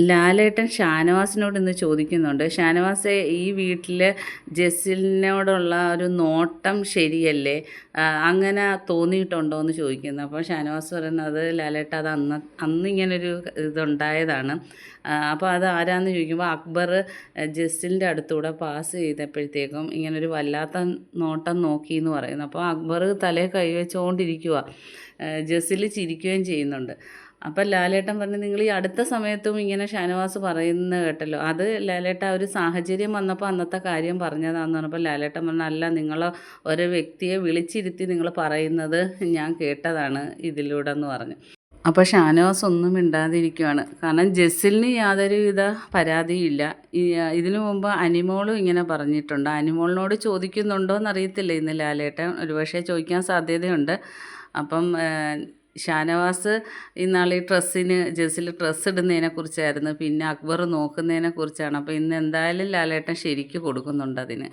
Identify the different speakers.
Speaker 1: ലാലേട്ടൻ ഷാനവാസിനോട് ഇന്ന് ചോദിക്കുന്നുണ്ട്, ഷാനവാസെ ഈ വീട്ടിൽ ജെസ്സിലിനോടുള്ള ഒരു നോട്ടം ശരിയല്ലേ, അങ്ങനെ തോന്നിയിട്ടുണ്ടോ എന്ന് ചോദിക്കുന്നു. അപ്പോൾ ഷാനവാസ് പറയുന്നത്, ലാലേട്ട അത് അന്നിങ്ങനൊരു ഇതുണ്ടായതാണ്. അപ്പോൾ അത് ആരാന്ന് ചോദിക്കുമ്പോൾ അക്ബർ ജെസ്സിലിൻ്റെ അടുത്തൂടെ പാസ് ചെയ്തപ്പോഴത്തേക്കും ഇങ്ങനൊരു വല്ലാത്ത നോട്ടം നോക്കി എന്ന് പറയുന്നു. അപ്പോൾ അക്ബർ തലയിൽ കൈവച്ചുകൊണ്ടിരിക്കുക, ജെസ്സിൽ ചിരിക്കുകയും ചെയ്യുന്നുണ്ട്. അപ്പം ലാലേട്ടൻ പറഞ്ഞു, നിങ്ങൾ ഈ അടുത്ത സമയത്തും ഇങ്ങനെ ഷാനവാസ് പറയുന്നത് കേട്ടല്ലോ, അത് ലാലേട്ട ഒരു സാഹചര്യം വന്നപ്പോൾ അന്നത്തെ കാര്യം പറഞ്ഞതാണെന്ന് പറഞ്ഞപ്പോൾ ലാലേട്ടൻ പറഞ്ഞു, അല്ല, നിങ്ങൾ ഒരു വ്യക്തിയെ വിളിച്ചിരുത്തി നിങ്ങൾ പറയുന്നത് ഞാൻ കേട്ടതാണ് ഇതിലൂടെ എന്ന് പറഞ്ഞു. അപ്പോൾ ഷാനവാസ് ഒന്നും മിണ്ടാതിരിക്കുകയാണ്. കാരണം ജെസ്സിലിന് യാതൊരുവിധ പരാതിയില്ല. ഇതിനു മുമ്പ് അനിമോളും ഇങ്ങനെ പറഞ്ഞിട്ടുണ്ട്. അനിമോളിനോട് ചോദിക്കുന്നുണ്ടോ എന്നറിയത്തില്ല ഇന്ന് ലാലേട്ടൻ, ഒരുപക്ഷെ ചോദിക്കാൻ സാധ്യതയുണ്ട്. അപ്പം ഷാനവാസ് ഇന്നാൾ ഈ ജെസ്സിൽ ഡ്രസ്സ് ഇടുന്നതിനെക്കുറിച്ചായിരുന്നു, പിന്നെ അക്ബർ നോക്കുന്നതിനെക്കുറിച്ചാണ്. അപ്പോൾ ഇന്ന് എന്തായാലും ലാലേട്ടൻ ശരിക്ക് കൊടുക്കുന്നുണ്ട് അതിന്.